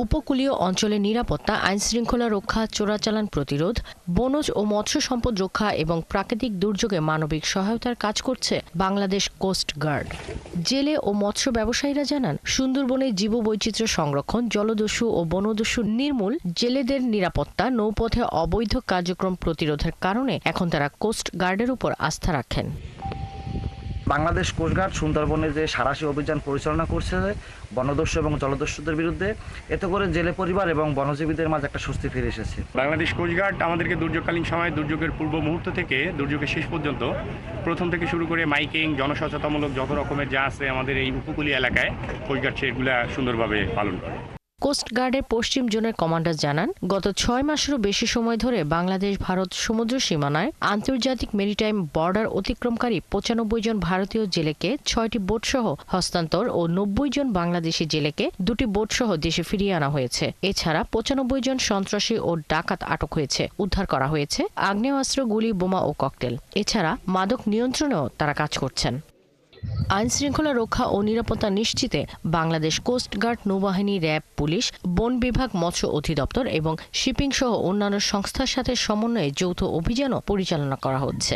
উপকূলীয় অঞ্চলের নিরাপত্তা, আইনশৃঙ্খলা রক্ষা, চোরাচালান প্রতিরোধ, বনজ ও মৎস্য সম্পদ রক্ষা এবং প্রাকৃতিক দুর্যোগে মানবিক সহায়তার কাজ করছে বাংলাদেশ কোস্ট গার্ড। জেলে ও মৎস্য ব্যবসায়ীরা জানান, সুন্দরবনে জীববৈচিত্র্য সংরক্ষণ, জলদস্যু ও বনদস্যু নির্মূল, জেলেদের নিরাপত্তা, নৌপথে অবৈধ কার্যক্রম প্রতিরোধের কারণে এখন তারা কোস্ট গার্ডের উপর আস্থা রাখেন। বাংলাদেশ কোস্টগার্ড সুন্দরবনে যে সাঁড়াশি অভিযান পরিচালনা করছে বনদস্যু এবং জলদস্যুদের বিরুদ্ধে, এতে করে জেলে পরিবার এবং বনজীবীদের মাঝে একটা স্বস্তি ফিরে এসেছে। বাংলাদেশ কোস্টগার্ড আমাদেরকে দুর্যোগকালীন সময়, দুর্যোগের পূর্ব মুহূর্ত থেকে দুর্যোগের শেষ পর্যন্ত, প্রথম থেকে শুরু করে মাইকিং, জনসচেতনমূলক যত রকমের যা আছে আমাদের এই উপকূলীয় এলাকায়, কোস্টগার্ড সেগুলা সুন্দরভাবে পালন করে। কোস্ট গার্ডের পশ্চিম জোনের কমান্ডার জানান, গত 6 মাসেরও বেশি সময় ধরে বাংলাদেশ ভারত সমুদ্র সীমানায় আন্তর্জাতিক মেরিটাইম বর্ডার অতিক্রমকারী 95 জন ভারতীয় জেলেকে 6টি বোটসহ হস্তান্তর ও 90 জন বাংলাদেশি জেলেকে 2টি বোটসহ দেশে ফিরিয়ে আনা হয়েছে। এছাড়া 95 জন সন্ত্রাসী ও ডাকাত আটক হয়েছে, উদ্ধার করা হয়েছে আগ্নেয়াস্ত্র, গুলি, বোমা ও ককটেল। এছাড়া মাদক নিয়ন্ত্রণেও তারা কাজ করছেন। আইনশৃঙ্খলা রক্ষা ও নিরাপত্তা নিশ্চিতে বাংলাদেশ কোস্ট গার্ড, নৌবাহিনী, র্যাব, পুলিশ, বন বিভাগ, মৎস্য অধিদপ্তর এবং শিপিং সহ অন্যান্য সংস্থার সাথে সমন্বয়ে যৌথ অভিযানও পরিচালনা করা হচ্ছে।